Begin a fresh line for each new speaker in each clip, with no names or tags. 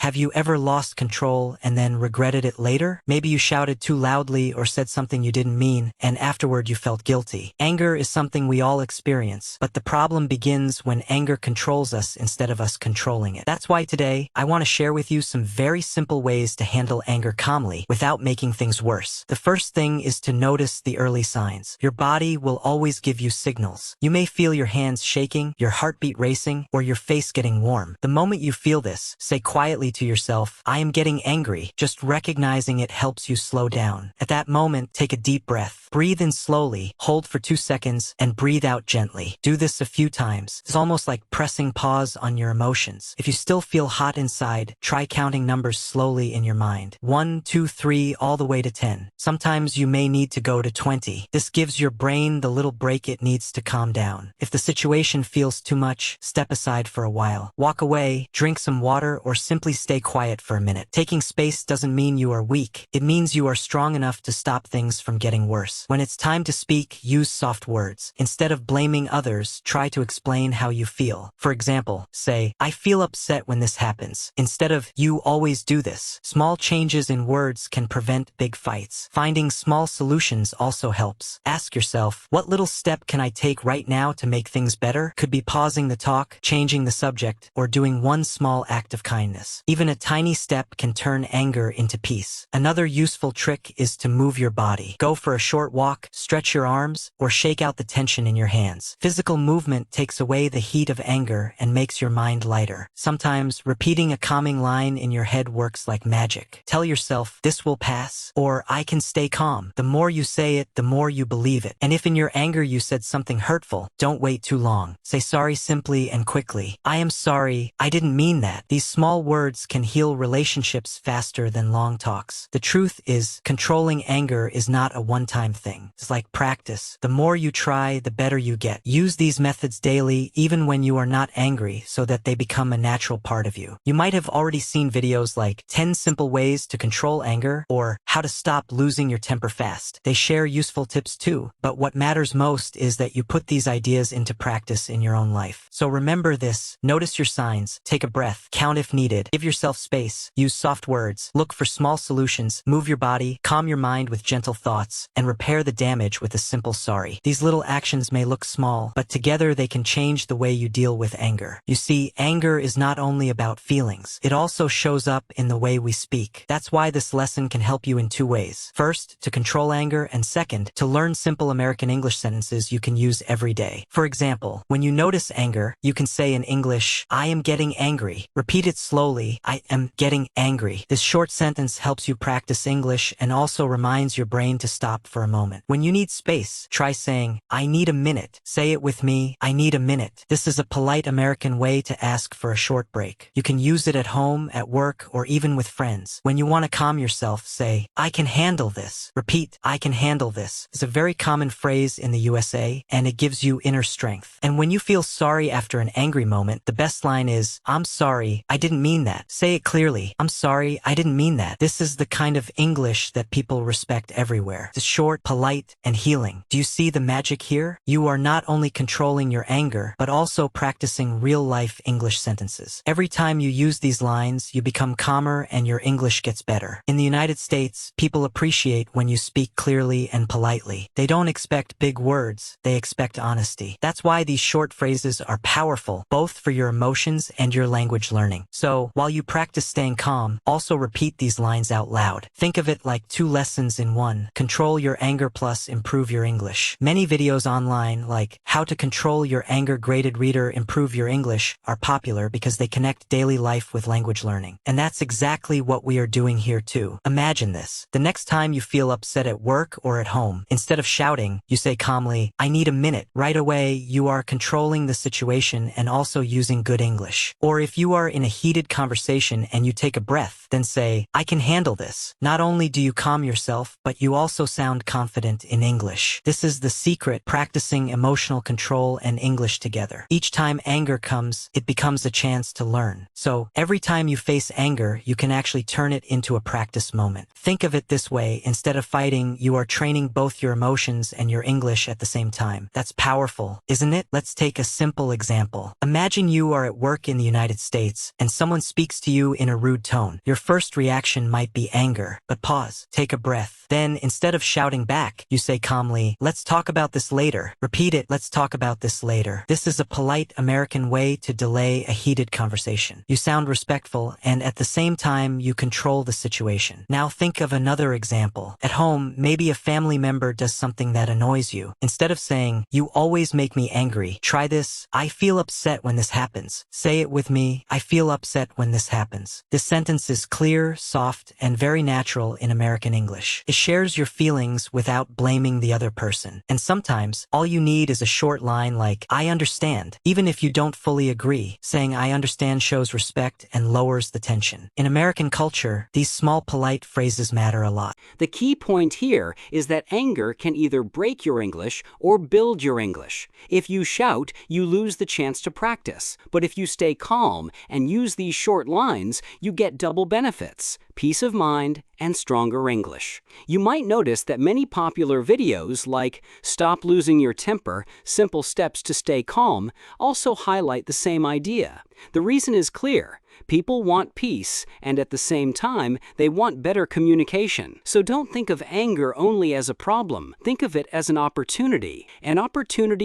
Have you ever lost control and then regretted it later? Maybe you shouted too loudly or said something you didn't mean, and afterward you felt guilty. Anger is something we all experience, but the problem begins when anger controls us instead of us controlling it. That's why today, I want to share with you some very simple ways to handle anger calmly without making things worse. The first thing is to notice the early signs. Your body will always give you signals. You may feel your hands shaking, your heartbeat racing, or your face getting warm. The moment you feel this, say quietly to yourself, "I am getting angry." Just recognizing it helps you slow down. At that moment, take a deep breath. Breathe in slowly, hold for 2 seconds, and breathe out gently. Do this a few times. It's almost like pressing pause on your emotions. If you still feel hot inside, try counting numbers slowly in your mind. 1, 2, 3, all the way to 10. Sometimes you may need to go to 20. This gives your brain the little break it needs to calm down. If the situation feels too much, step aside for a while. Walk away, drink some water, or simply stay quiet for a minute. Taking space doesn't mean you are weak. It means you are strong enough to stop things from getting worse. When it's time to speak, use soft words. Instead of blaming others, try to explain how you feel. For example, say, "I feel upset when this happens," instead of "you always do this." Small changes in words can prevent big fights. Finding small solutions also helps. Ask yourself, what little step can I take right now to make things better? Could be pausing the talk, changing the subject, or doing one small act of kindness. Even a tiny step can turn anger into peace. Another useful trick is to move your body. Go for a short walk, stretch your arms, or shake out the tension in your hands. Physical movement takes away the heat of anger and makes your mind lighter. Sometimes repeating a calming line in your head works like magic. Tell yourself, "This will pass," or "I can stay calm." The more you say it, the more you believe it. And if in your anger you said something hurtful, don't wait too long. Say sorry simply and quickly. "I am sorry, I didn't mean that." These small words can heal relationships faster than long talks. The truth is, controlling anger is not a one-time thing. It's like practice. The more you try, the better you get. Use these methods daily, even when you are not angry, so that they become a natural part of you. You might have already seen videos like 10 simple ways to control anger or how to stop losing your temper fast. They share useful tips too, but what matters most is that you put these ideas into practice in your own life. So remember this, notice your signs, take a breath, count if needed, give yourself space, use soft words, look for small solutions, move your body, calm your mind with gentle thoughts, and repair the damage with a simple sorry. These little actions may look small, but together they can change the way you deal with anger. You see, anger is not only about feelings, it also shows up in the way we speak. That's why this lesson can help you in 2 ways. First, to control anger, and second, to learn simple American English sentences you can use every day. For example, when you notice anger, you can say in English, "I am getting angry." Repeat it slowly, "I am getting angry." This short sentence helps you practice English and also reminds your brain to stop for a moment. When you need space, try saying, "I need a minute." Say it with me, "I need a minute." This is a polite American way to ask for a short break. You can use it at home, at work, or even with friends. When you want to calm yourself, say, "I can handle this." Repeat, "I can handle this." It's a very common phrase in the USA, and it gives you inner strength. And when you feel sorry after an angry moment, the best line is, "I'm sorry, I didn't mean that." Say it clearly, "I'm sorry, I didn't mean that." This is the kind of English that people respect everywhere. It's short, polite, and healing. Do you see the magic here? You are not only controlling your anger, but also practicing real-life English sentences. Every time you use these lines, you become calmer and your English gets better. In the United States, people appreciate when you speak clearly and politely. They don't expect big words, they expect honesty. That's why these short phrases are powerful, both for your emotions and your language learning. So, while you practice staying calm, also repeat these lines out loud. Think of it like 2 lessons in one. Control your anger plus improve your English. Many videos online, like How to Control Your Anger Graded Reader Improve Your English, are popular because they connect daily life with language learning. And that's exactly what we are doing here too. Imagine this. The next time you feel upset at work or at home, instead of shouting, you say calmly, "I need a minute." Right away, you are controlling the situation and also using good English. Or if you are in a heated conversation and you take a breath, then say, "I can handle this." Not only do you calm yourself, but you also sound confident in English. This is the secret, practicing emotional control and English together. Each time anger comes, it becomes a chance to learn. So, every time you face anger, you can actually turn it into a practice moment. Think of it this way, instead of fighting, you are training both your emotions and your English at the same time. That's powerful, isn't it? Let's take a simple example. Imagine you are at work in the United States, and someone speaks speaks to you in a rude tone. Your first reaction might be anger, but pause, take a breath. Then, instead of shouting back, you say calmly, "Let's talk about this later." Repeat it, "Let's talk about this later." This is a polite American way to delay a heated conversation. You sound respectful, and at the same time, you control the situation. Now think of another example. At home, maybe a family member does something that annoys you. Instead of saying, "You always make me angry," try this, "I feel upset when this happens." Say it with me, "I feel upset when this happens." This sentence is clear, soft, and very natural in American English. It shares your feelings without blaming the other person. And sometimes, all you need is a short line like, "I understand." Even if you don't fully agree, saying "I understand" shows respect and lowers the tension. In American culture, these small polite phrases matter a lot.
The key point here is that anger can either break your English or build your English. If you shout, you lose the chance to practice. But if you stay calm and use these short lines, you get double benefits: peace of mind and stronger English. You might notice that many popular videos like "Stop Losing Your Temper, Simple Steps to Stay Calm" also highlight the same idea. The reason is clear. People want peace, and at the same time, they want better communication. So don't think of anger only as a problem. Think of it as an opportunity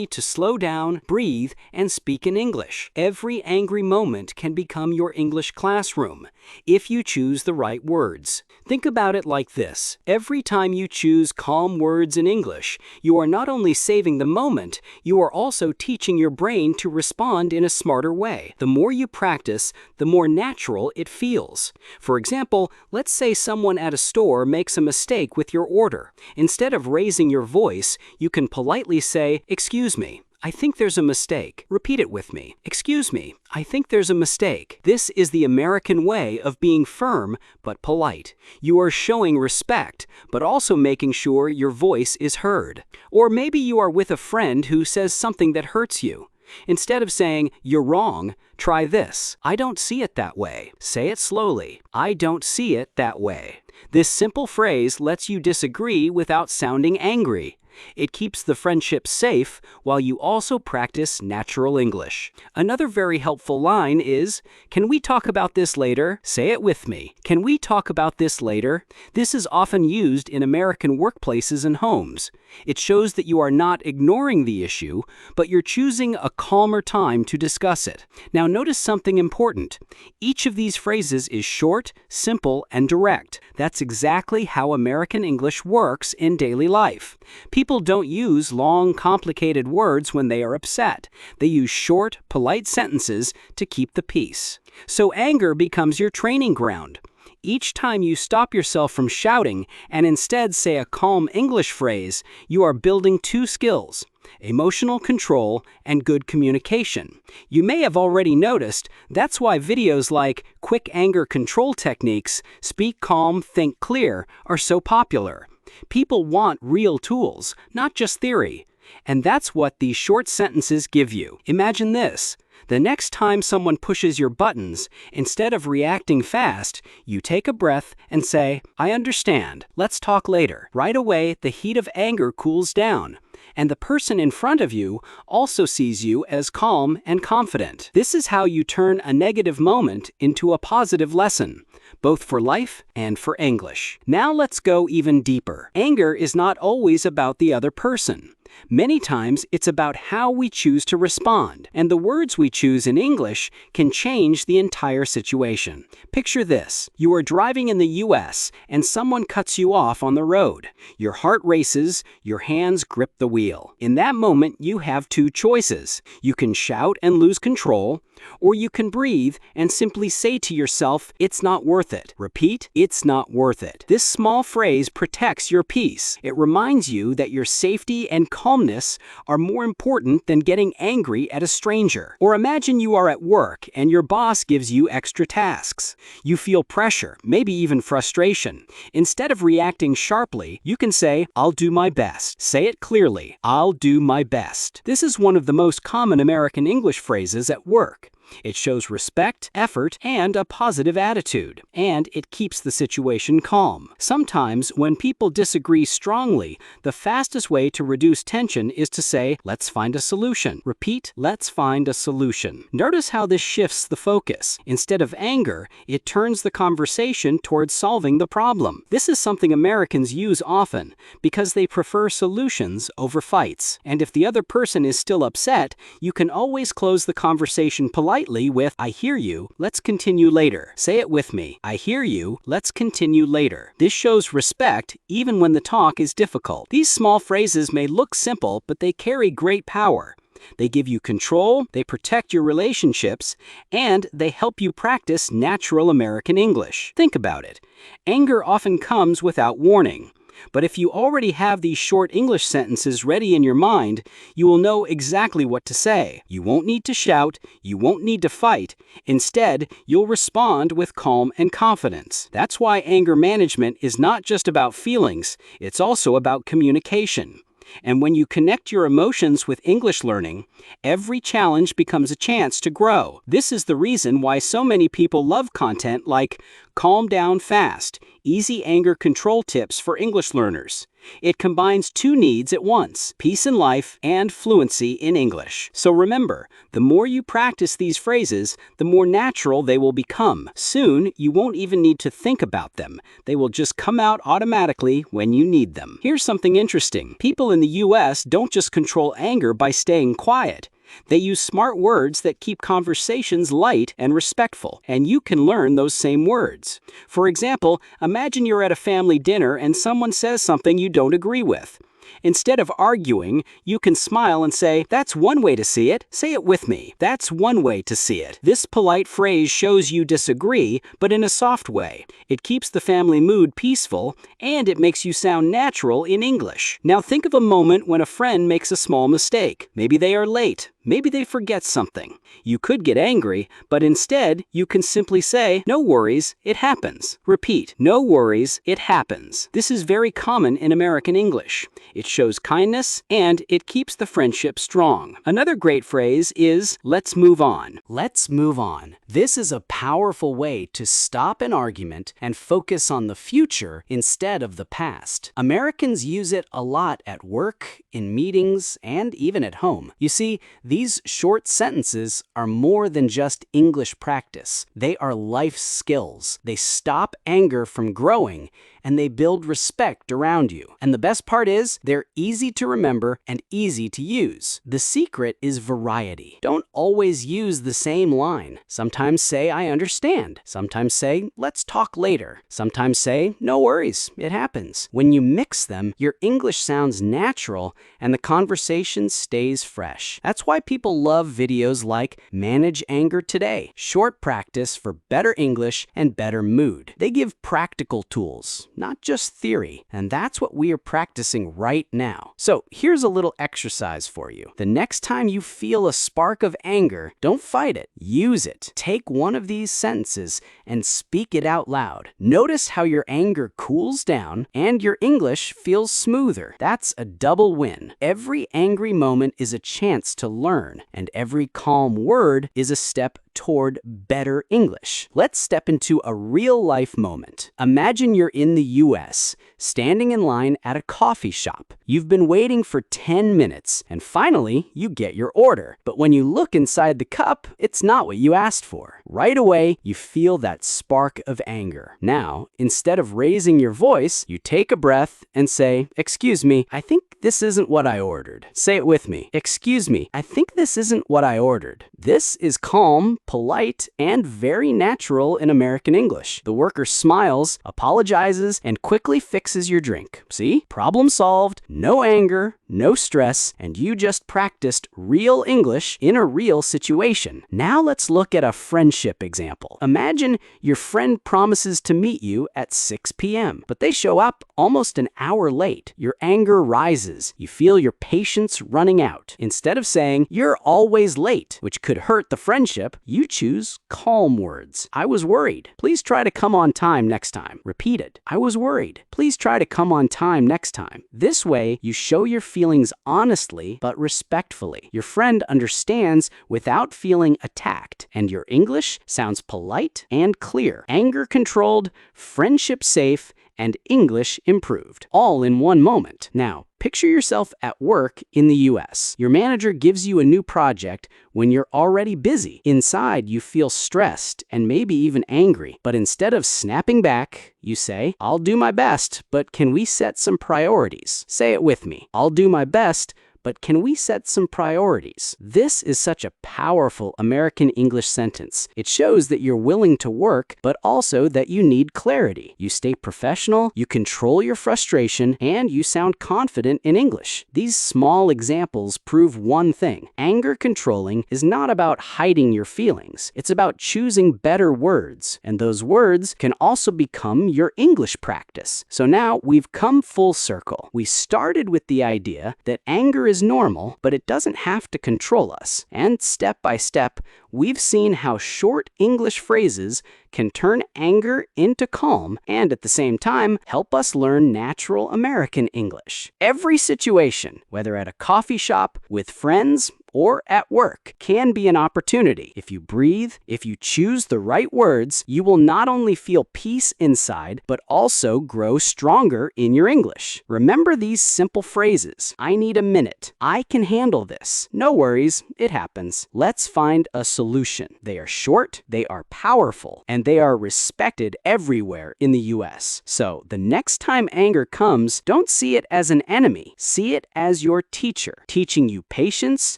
to slow down, breathe, and speak in English. Every angry moment can become your English classroom, if you choose the right words. Think about it like this. Every time you choose calm words in English, you are not only saving the moment, you are also teaching your brain to respond in a smarter way. The more you practice, the more natural it feels. For example, let's say someone at a store makes a mistake with your order. Instead of raising your voice, you can politely say, "Excuse me, I think there's a mistake." Repeat it with me. "Excuse me, I think there's a mistake." This is the American way of being firm but polite. You are showing respect, but also making sure your voice is heard. Or maybe you are with a friend who says something that hurts you. Instead of saying, "You're wrong," try this. "I don't see it that way." Say it slowly. "I don't see it that way." This simple phrase lets you disagree without sounding angry. It keeps the friendship safe while you also practice natural English. Another very helpful line is, "Can we talk about this later?" Say it with me. "Can we talk about this later?" This is often used in American workplaces and homes. It shows that you are not ignoring the issue, but you're choosing a calmer time to discuss it. Now notice something important. Each of these phrases is short, simple, and direct. That's exactly how American English works in daily life. People don't use long, complicated words when they are upset. They use short, polite sentences to keep the peace. So anger becomes your training ground. Each time you stop yourself from shouting and instead say a calm English phrase, you are building two skills: emotional control and good communication. You may have already noticed that's why videos like Quick Anger Control Techniques, Speak Calm, Think Clear are so popular. People want real tools, not just theory. And that's what these short sentences give you. Imagine this. The next time someone pushes your buttons, instead of reacting fast, you take a breath and say, "I understand. Let's talk later." Right away, the heat of anger cools down, and the person in front of you also sees you as calm and confident. This is how you turn a negative moment into a positive lesson, both for life and for English. Now let's go even deeper. Anger is not always about the other person. Many times, it's about how we choose to respond, and the words we choose in English can change the entire situation. Picture this. You are driving in the US, and someone cuts you off on the road. Your heart races, your hands grip the wheel. In that moment, you have two choices. You can shout and lose control, or you can breathe and simply say to yourself, "It's not worth it." Repeat, "It's not worth it." This small phrase protects your peace. It reminds you that your safety and calmness are more important than getting angry at a stranger. Or imagine you are at work and your boss gives you extra tasks. You feel pressure, maybe even frustration. Instead of reacting sharply, you can say, "I'll do my best." Say it clearly, "I'll do my best." This is one of the most common American English phrases at work. It shows respect, effort, and a positive attitude, and it keeps the situation calm. Sometimes, when people disagree strongly, the fastest way to reduce tension is to say, let's find a solution. Repeat, let's find a solution. Notice how this shifts the focus. Instead of anger, it turns the conversation towards solving the problem. This is something Americans use often because they prefer solutions over fights. And if the other person is still upset, you can always close the conversation politely with, I hear you, let's continue later. Say it with me. I hear you, let's continue later. This shows respect even when the talk is difficult. These small phrases may look simple, but they carry great power. They give you control, they protect your relationships, and they help you practice natural American English. Think about it. Anger often comes without warning. But if you already have these short English sentences ready in your mind, you will know exactly what to say. You won't need to shout, you won't need to fight. Instead, you'll respond with calm and confidence. That's why anger management is not just about feelings, it's also about communication. And when you connect your emotions with English learning, every challenge becomes a chance to grow. This is the reason why so many people love content like Calm Down Fast, Easy Anger Control Tips for English Learners. It combines two needs at once, peace in life and fluency in English. So remember, the more you practice these phrases, the more natural they will become. Soon, you won't even need to think about them. They will just come out automatically when you need them. Here's something interesting. People in the US don't just control anger by staying quiet. They use smart words that keep conversations light and respectful, and you can learn those same words. For example, imagine you're at a family dinner and someone says something you don't agree with. Instead of arguing, you can smile and say, that's one way to see it. Say it with me. That's one way to see it. This polite phrase shows you disagree, but in a soft way. It keeps the family mood peaceful, and it makes you sound natural in English. Now think of a moment when a friend makes a small mistake. Maybe they are late. Maybe they forget something. You could get angry, but instead, you can simply say, no worries, it happens. Repeat, no worries, it happens. This is very common in American English. It shows kindness, and it keeps the friendship strong. Another great phrase is, let's move on. Let's move on. This is a powerful way to stop an argument and focus on the future instead of the past. Americans use it a lot at work, in meetings, and even at home. You see, these short sentences are more than just English practice. They are life skills. They stop anger from growing, and they build respect around you. And the best part is, they're easy to remember and easy to use. The secret is variety. Don't always use the same line. Sometimes say, I understand. Sometimes say, let's talk later. Sometimes say, no worries, it happens. When you mix them, your English sounds natural and the conversation stays fresh. That's why people love videos like Manage Anger Today, short practice for better English and better mood. They give practical tools, not just theory, and that's what we are practicing right now. So here's a little exercise for you. The next time you feel a spark of anger, don't fight it. Use it. Take one of these sentences and speak it out loud. Notice how your anger cools down and your English feels smoother. That's a double win. Every angry moment is a chance to learn, and every calm word is a step toward better English. Let's step into a real-life moment. Imagine you're in the US, standing in line at a coffee shop. You've been waiting for 10 minutes, and finally, you get your order. But when you look inside the cup, it's not what you asked for. Right away, you feel that spark of anger. Now, instead of raising your voice, you take a breath and say, excuse me, I think this isn't what I ordered. Say it with me. Excuse me, I think this isn't what I ordered. This is calm, polite, and very natural in American English. The worker smiles, apologizes, and quickly fixes your drink. See? Problem solved, no anger, no stress, and you just practiced real English in a real situation. Now let's look at a friendship example. Imagine your friend promises to meet you at 6 p.m., but they show up almost an hour late. Your anger rises. You feel your patience running out. Instead of saying, "You're always late," which could hurt the friendship, you choose calm words. "I was worried. Please try to come on time next time." Repeated. "I was worried. Please try to come on time next time." This way, you show your feelings honestly but respectfully. Your friend understands without feeling attacked, and your English sounds polite and clear. Anger controlled, friendship safe, and English improved, all in one moment. Now, picture yourself at work in the US. Your manager gives you a new project when you're already busy. Inside, you feel stressed and maybe even angry. But instead of snapping back, you say, "I'll do my best, but can we set some priorities?" Say it with me. "I'll do my best, but can we set some priorities?" This is such a powerful American English sentence. It shows that you're willing to work, but also that you need clarity. You stay professional, you control your frustration, and you sound confident in English. These small examples prove one thing. Anger controlling is not about hiding your feelings. It's about choosing better words, and those words can also become your English practice. So now we've come full circle. We started with the idea that anger is normal, but it doesn't have to control us. And step by step, we've seen how short English phrases can turn anger into calm and at the same time help us learn natural American English. Every situation, whether at a coffee shop, with friends, or at work, can be an opportunity. If you breathe, if you choose the right words, you will not only feel peace inside, but also grow stronger in your English. Remember these simple phrases. "I need a minute." "I can handle this." "No worries, it happens." Let's find a solution. They are short, they are powerful, and they are respected everywhere in the US. So the next time anger comes, don't see it as an enemy. See it as your teacher, teaching you patience,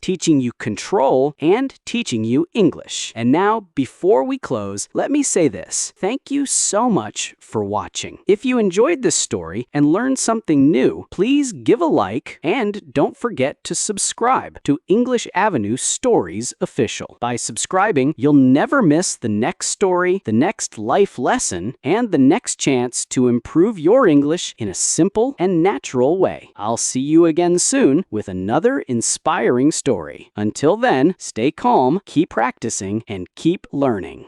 teaching you control, and teaching you English. And now, before we close, let me say this. Thank you so much for watching. If you enjoyed this story and learned something new, please give a like and don't forget to subscribe to English Avenue Stories Official. By subscribing, you'll never miss the next story, the next life lesson, and the next chance to improve your English in a simple and natural way. I'll see you again soon with another inspiring story. Until then, stay calm, keep practicing, and keep learning.